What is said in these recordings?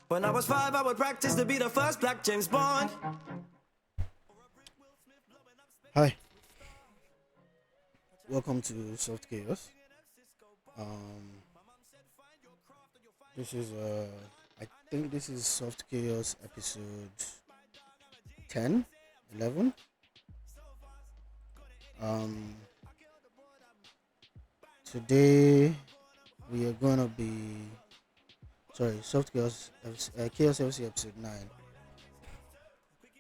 When I was 5, I would practice to be the first black James Bond. Hi, welcome to Soft Chaos. Um, this is I think this is Soft Chaos episode 10, 11. Um, Today we are gonna be Soft Chaos Chaos FC episode 9.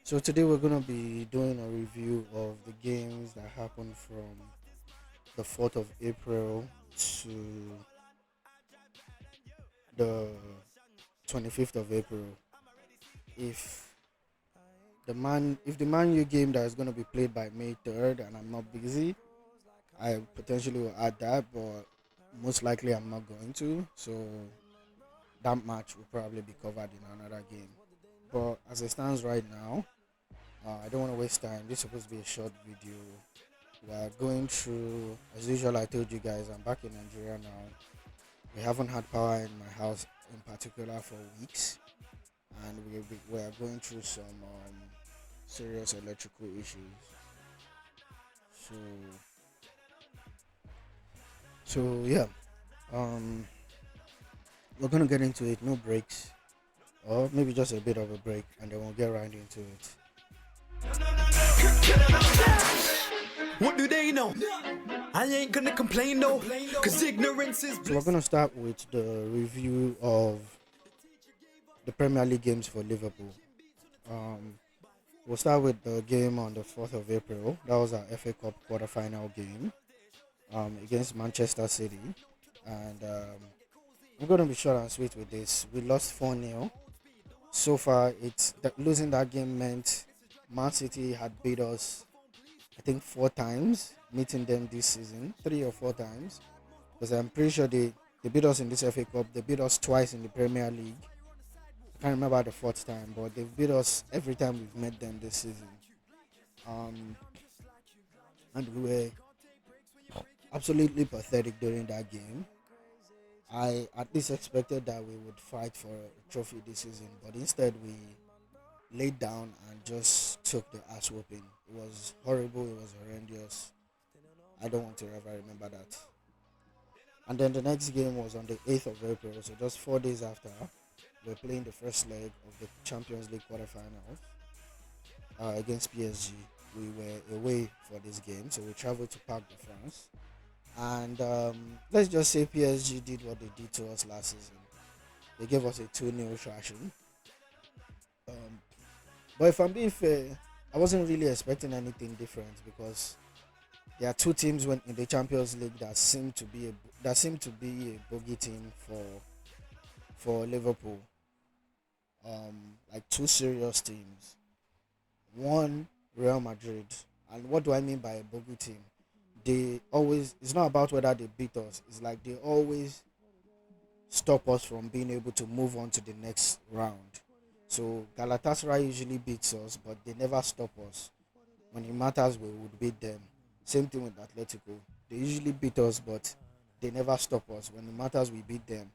So today we're gonna be doing a review of the games that happened from the 4th of April to the 25th of April. If the Man U game that is going to be played by May 3rd and I'm not busy, I potentially will add that, but most likely I'm not going to. So that match will probably be covered in another game. But as it stands right now, I don't want to waste time. This is supposed to be a short video. We are going through, as usual. I told you guys, I'm back in Nigeria now. We haven't had power in my house in particular for weeks, and we are going through some serious electrical issues. So yeah, we're gonna get into it. No breaks, or maybe just a bit of a break, and then we'll get right into it. What do they know? I ain't gonna complain though, cause ignorance is. So we're gonna start with the review of the Premier League games for Liverpool. We'll start with the game on the 4th of April. That was our FA Cup quarter-final game against Manchester City. And I'm going to be short and sweet with this. We lost 4-0. So far, losing that game meant Man City had beat us, I think, 4 times, meeting them this season, 3 or 4 times. Because I'm pretty sure they beat us in this FA Cup. They beat us twice in the Premier League. I can't remember the 4th time, but they've beat us every time we've met them this season. And we were absolutely pathetic during that game. I at least expected that we would fight for a trophy this season, but instead we laid down and just took the ass whooping. It was horrible, it was horrendous. I don't want to ever remember that. And then the next game was on the 8th of April, so just 4 days after. We're playing the first leg of the Champions League quarterfinals against PSG. We were away for this game, so we traveled to Parc de France. And let's just say PSG did what they did to us last season. They gave us a 2-0 thrashing. But if I'm being fair, I wasn't really expecting anything different because there are 2 teams in the Champions League that seem to be a bogey team for Liverpool. Like 2 serious teams. One, Real Madrid. And what do I mean by a bogey team? It's not about whether they beat us. It's like they always stop us from being able to move on to the next round. So Galatasaray usually beats us, but they never stop us. When it matters, we would beat them. Same thing with Atletico. They usually beat us, but they never stop us. When it matters, we beat them.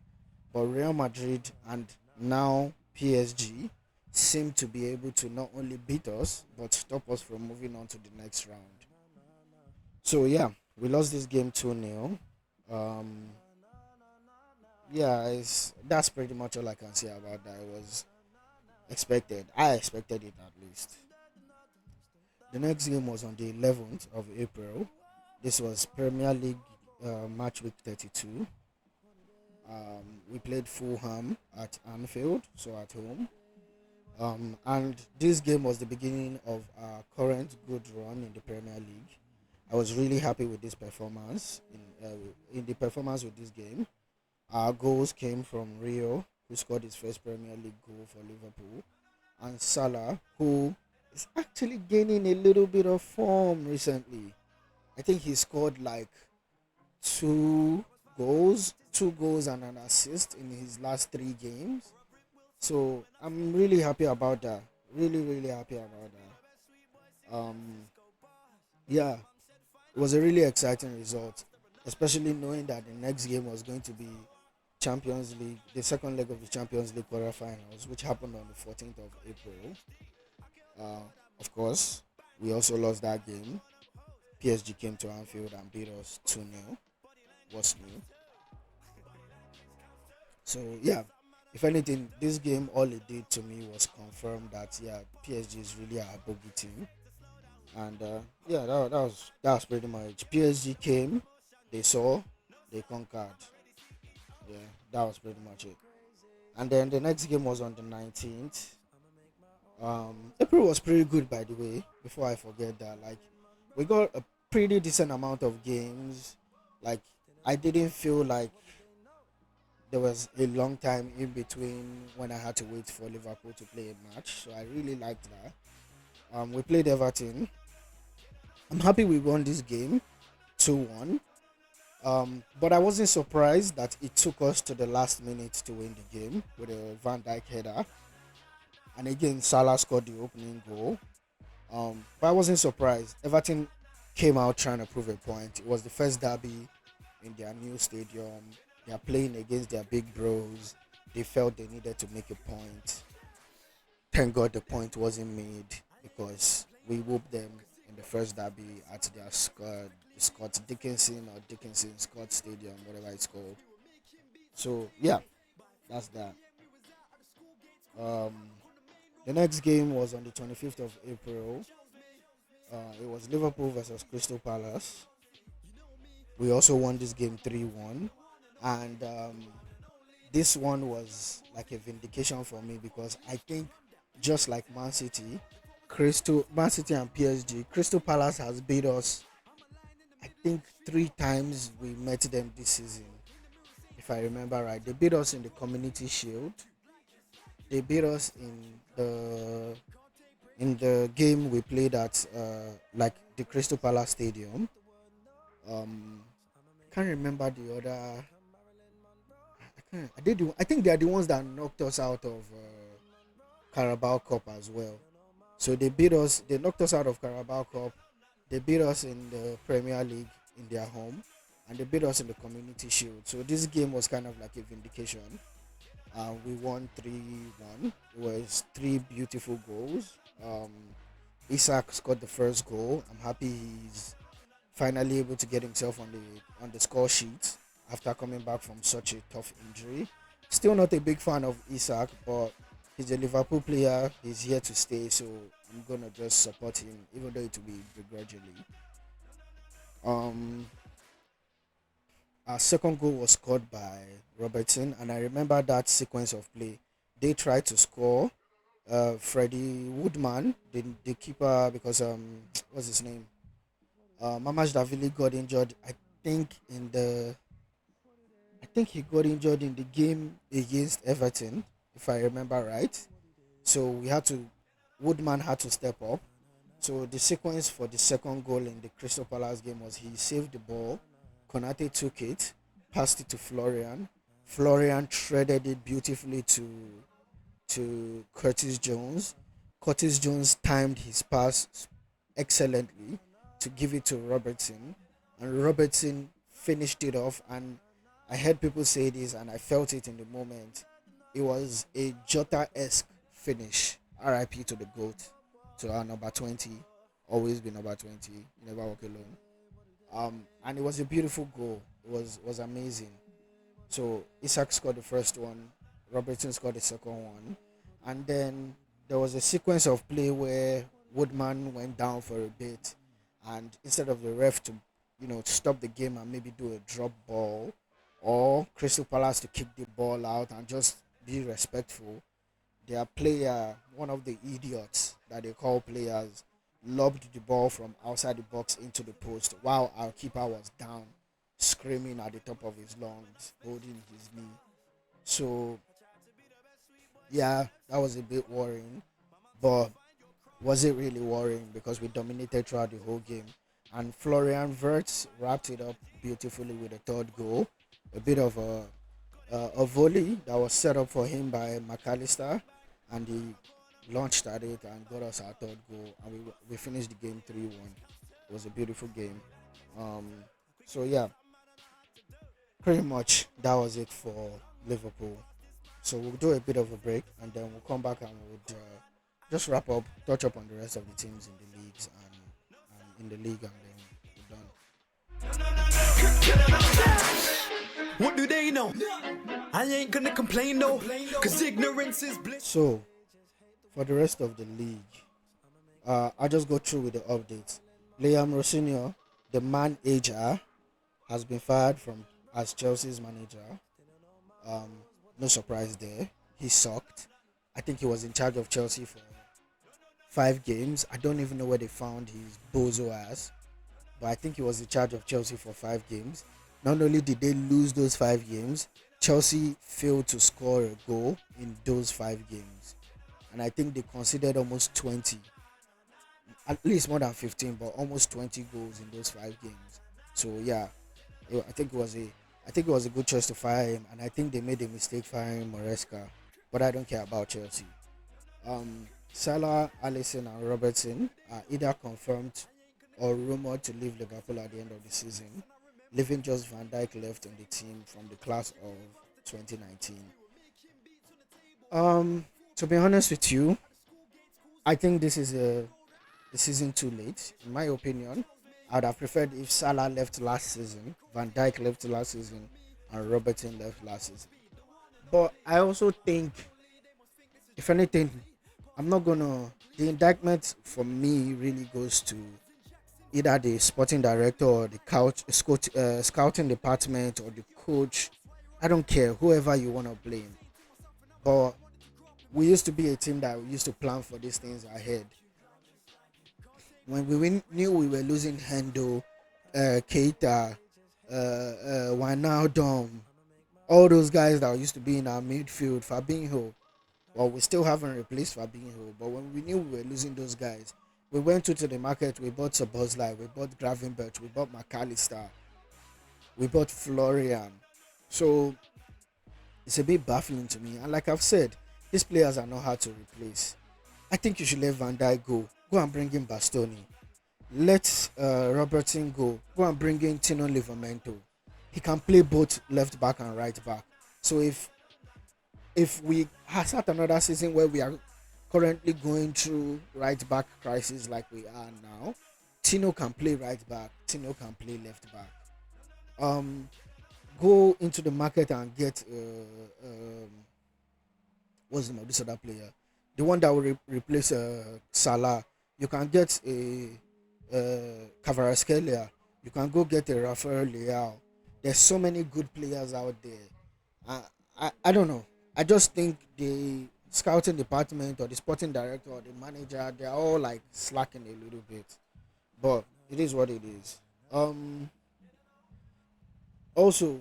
But Real Madrid and now PSG seem to be able to not only beat us, but stop us from moving on to the next round. So yeah, we lost this game 2-0. That's pretty much all I can say about that. It was expected. I expected it at least. The next game was on the 11th of April. This was Premier League match week 32. We played Fulham at Anfield, so at home. And this game was the beginning of our current good run in the Premier League. I was really happy with this performance. In the performance with this game, our goals came from Rio, who scored his first Premier League goal for Liverpool, and Salah, who is actually gaining a little bit of form recently. I think he scored like two goals and an assist in his last 3 games. So I'm really happy about that. Really, really happy about that. Yeah. It was a really exciting result, especially knowing that the next game was going to be Champions League, the second leg of the Champions League quarterfinals, which happened on the 14th of April. Uh, of course, we also lost that game. PSG came to Anfield and beat us 2-0. What's new? So yeah, if anything, this game all it did to me was confirm that yeah, PSG is really a bogey team, and yeah, that was pretty much. PSG came, they saw, they conquered. Yeah, that was pretty much it. And then the next game was on the 19th. April was pretty good, by the way. Before I forget that, like, we got a pretty decent amount of games. Like, I didn't feel like there was a long time in between when I had to wait for Liverpool to play a match. So I really liked that. We played Everton. I'm happy we won this game 2-1. But I wasn't surprised that it took us to the last minute to win the game with a Van Dijk header. And again, Salah scored the opening goal. But I wasn't surprised. Everton came out trying to prove a point. It was the first derby in their new stadium. They are playing against their big bros. They felt they needed to make a point. Thank God the point wasn't made because we whooped them in the first derby at their Scott Dickinson or Dickinson Scott Stadium, whatever it's called. So yeah, that's that. Um, the next game was on the 25th of April. It was Liverpool versus Crystal Palace. We also won this game 3-1, and this one was like a vindication for me because I think just like Man City and PSG, Crystal Palace has beat us. I think three times we met them this season, if I remember right. They beat us in the Community Shield. They beat us in the game we played at like the Crystal Palace Stadium. Um, can't remember the other. I can't. I think they are the ones that knocked us out of Carabao Cup as well. So they beat us. They knocked us out of Carabao Cup. They beat us in the Premier League in their home, and they beat us in the Community Shield. So this game was kind of like a vindication. We won 3-1. It was three beautiful goals. Isak scored the first goal. I'm happy he's finally able to get himself on the score sheet after coming back from such a tough injury. Still not a big fan of Isak, but he's a Liverpool player. He's here to stay, so I'm gonna just support him, even though it will be begrudgingly. Um, our second goal was scored by Robertson, and I remember that sequence of play. They tried to score. Freddie Woodman, the keeper, because what's his name? Mamash Davili got injured. Think in the I think he got injured in the game against Everton, if I remember right. So Woodman had to step up. So the sequence for the second goal in the Crystal Palace game was he saved the ball, Konate took it, passed it to Florian. Florian threaded it beautifully to Curtis Jones. Curtis Jones timed his pass excellently to give it to Robertson, and Robertson finished it off. And I heard people say this, and I felt it in the moment. It was a Jota esque finish. RIP to the GOAT, to our number 20. Always be number 20. Never walk alone. And it was a beautiful goal. It was amazing. So Isak scored the first one, Robertson scored the second one, and then there was a sequence of play where Woodman went down for a bit, and instead of the ref to, to stop the game and maybe do a drop ball, or Crystal Palace to kick the ball out and just be respectful, their player, one of the idiots that they call players, lobbed the ball from outside the box into the post while our keeper was down, screaming at the top of his lungs, holding his knee. So yeah, that was a bit worrying, but was it really worrying because we dominated throughout the whole game? And Florian Wirtz wrapped it up beautifully with a third goal, a bit of a volley that was set up for him by McAllister, and he launched at it and got us our third goal, and we finished the game 3-1. It was a beautiful game. Um, so yeah, pretty much that was it for Liverpool. So we'll do a bit of a break and then we'll come back and we'll just wrap up, touch up on the rest of the teams in the leagues and in the league, and then we're done. What do they know? I ain't gonna complain though, cause ignorance is bliss. So for the rest of the league, I'll just go through with the updates. Liam Rosinho, the manager, has been fired from as Chelsea's manager. Um, no surprise there. He sucked. I think he was in charge of Chelsea for 5 games. I don't even know where they found his bozo ass, but I think he was in charge of Chelsea for 5 games. Not only did they lose those 5 games, Chelsea failed to score a goal in those 5 games, and I think they conceded almost 20, at least more than 15, but almost 20 goals in those 5 games. So yeah, I think it was a good choice to fire him, and I think they made a mistake firing Moresca, but I don't care about Chelsea. Salah, Alisson, and Robertson are either confirmed or rumored to leave Liverpool at the end of the season, leaving just Van Dijk left in the team from the class of 2019. To be honest with you, I think this is a season too late. In my opinion, I would have preferred if Salah left last season, Van Dijk left last season, and Robertson left last season. But I also think, if anything, I'm not gonna. The indictment for me really goes to either the sporting director or the scouting department or the coach. I don't care, whoever you want to blame. But we used to be a team that we used to plan for these things ahead. When knew we were losing Hendo, Keita, Wijnaldum, all those guys that used to be in our midfield, Fabinho. Well, we still haven't replaced Fabinho, but when we knew we were losing those guys, we went to the market, we bought Sabozlai, we bought Gravenberch, we bought McAllister, we bought Florian. So it's a bit baffling to me. And like I've said, these players are not hard to replace. I think you should let Van Dijk go. Go and bring in Bastoni. Let Robertson go. Go and bring in Tino Livramento. He can play both left back and right back. So if we have had another season where we are currently going through right back crisis like we are now, Tino can play right back. Tino can play left back. Go into the market and get what's the name of this other player? The one that will replace Salah. You can get a Kvaratskhelia. You can go get a Rafael Leao. There's so many good players out there. I don't know. I just think the scouting department or the sporting director or the manager, they're all like slacking a little bit. But it is what it is. Also,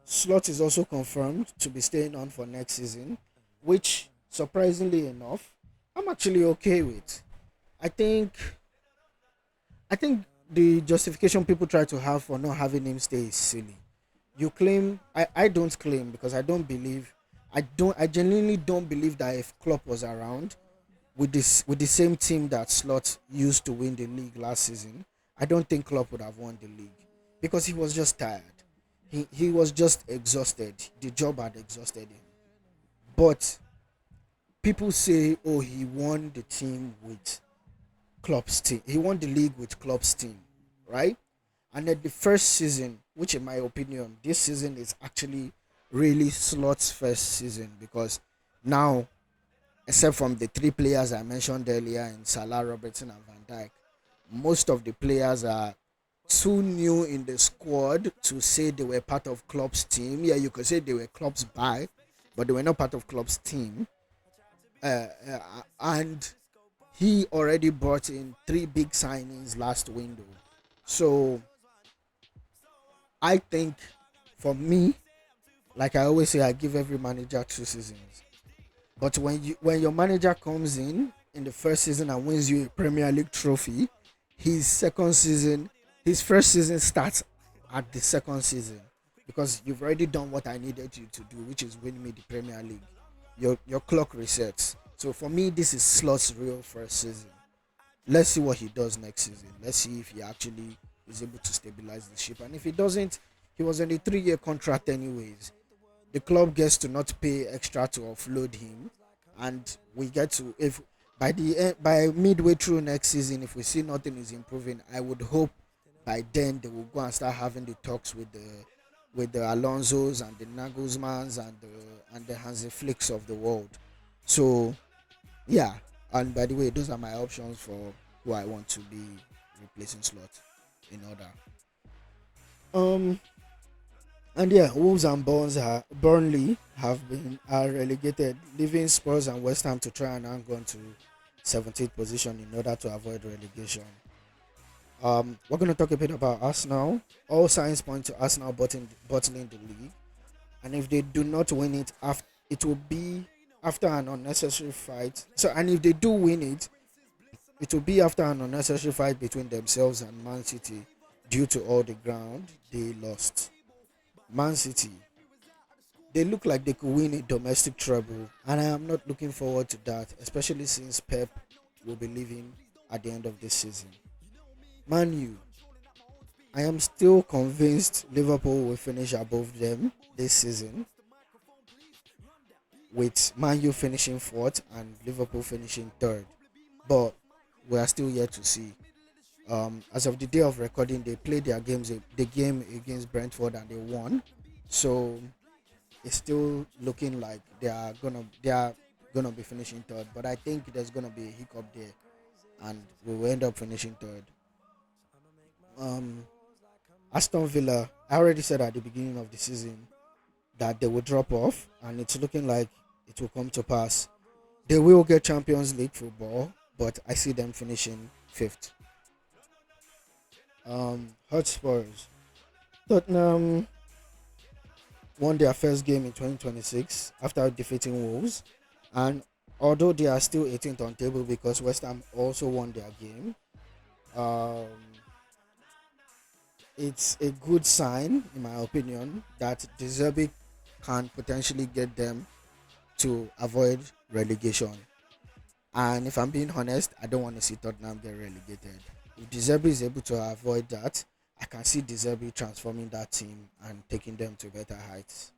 Slot is also confirmed to be staying on for next season, which surprisingly enough, I'm actually okay with. I think I think the justification people try to have for not having him stay is silly. You claim, I don't claim, because I genuinely don't believe that if Klopp was around with the same team that Slot used to win the league last season, I don't think Klopp would have won the league because he was just tired. He was just exhausted. The job had exhausted him. But people say, oh, he won the team with Klopp's team. He won the league with Klopp's team, right? And then the first season, which in my opinion, this season is actually really Slot's first season, because now, except from the three players I mentioned earlier in Salah, Robertson, and Van Dijk, most of the players are too new in the squad to say they were part of Klopp's team. Yeah, you could say they were Klopp's buy, but they were not part of Klopp's team. And he already brought in three big signings last window. So I think, for me, like I always say, I give every manager 2 seasons. But when your manager comes in the first season and wins you a Premier League trophy, his second season, his first season starts at the second season, because you've already done what I needed you to do, which is win me the Premier League. Your clock resets. So for me, this is Slot's real first season. let's see what he does next season. Let's see if he actually is able to stabilize the ship. And if he doesn't, he was on a 3 year contract anyways. The club gets to not pay extra to offload him, and we get to, if by the end, by midway through next season, if we see nothing is improving, I would hope by then they will go and start having the talks with the Alonsos and the Nagelsmans and the Hansi Flicks of the world. So yeah, and by the way, those are my options for who I want to be replacing Slot in order. Um, and yeah, Wolves and Burnley have been are relegated, leaving Spurs and West Ham to try and hang on to 17th position in order to avoid relegation. We're going to talk a bit about Arsenal. All signs point to Arsenal bottling the league, and if they do not win it, after it will be after an unnecessary fight. So, and if they do win it, it will be after an unnecessary fight between themselves and Man City due to all the ground they lost. Man City, they look like they could win a domestic treble, and I am not looking forward to that, especially since Pep will be leaving at the end of this season. Man U, I am still convinced Liverpool will finish above them this season, with Man U finishing fourth and Liverpool finishing third. But we are still yet to see. As of the day of recording, they played the game against Brentford and they won. So it's still looking like they are gonna be finishing third. But I think there's gonna be a hiccup there, and we will end up finishing third. Um, Aston Villa, I already said at the beginning of the season that they will drop off, and it's looking like it will come to pass. They will get Champions League football, but I see them finishing fifth. Hotspurs, Tottenham won their first game in 2026 after defeating Wolves, and although they are still 18th on table because West Ham also won their game, um, it's a good sign, in my opinion, that De Zerbi can potentially get them to avoid relegation. And if I'm being honest, I don't want to see Tottenham get relegated. If De Zerbi is able to avoid that, I can see De Zerbi transforming that team and taking them to better heights.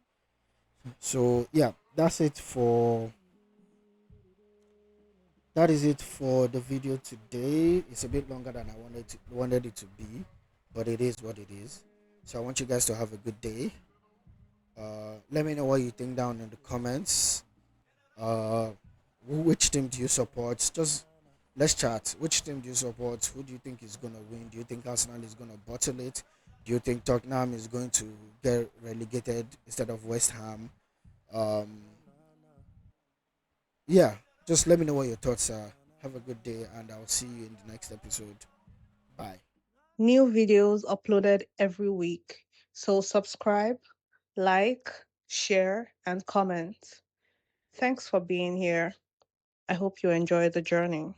So yeah, that is it for the video today. It's a bit longer than I wanted it to be, but it is what it is. So I want you guys to have a good day. Let me know what you think down in the comments. Uh, which team do you support? Just let's chat. Which team do you support? Who do you think is gonna win? Do you think Arsenal is gonna bottle it? Do you think Tottenham is going to get relegated instead of West Ham? Um, yeah, just let me know what your thoughts are. Have a good day, and I'll see you in the next episode. Bye. New videos uploaded every week. So subscribe, like, share, and comment. Thanks for being here. I hope you enjoy the journey.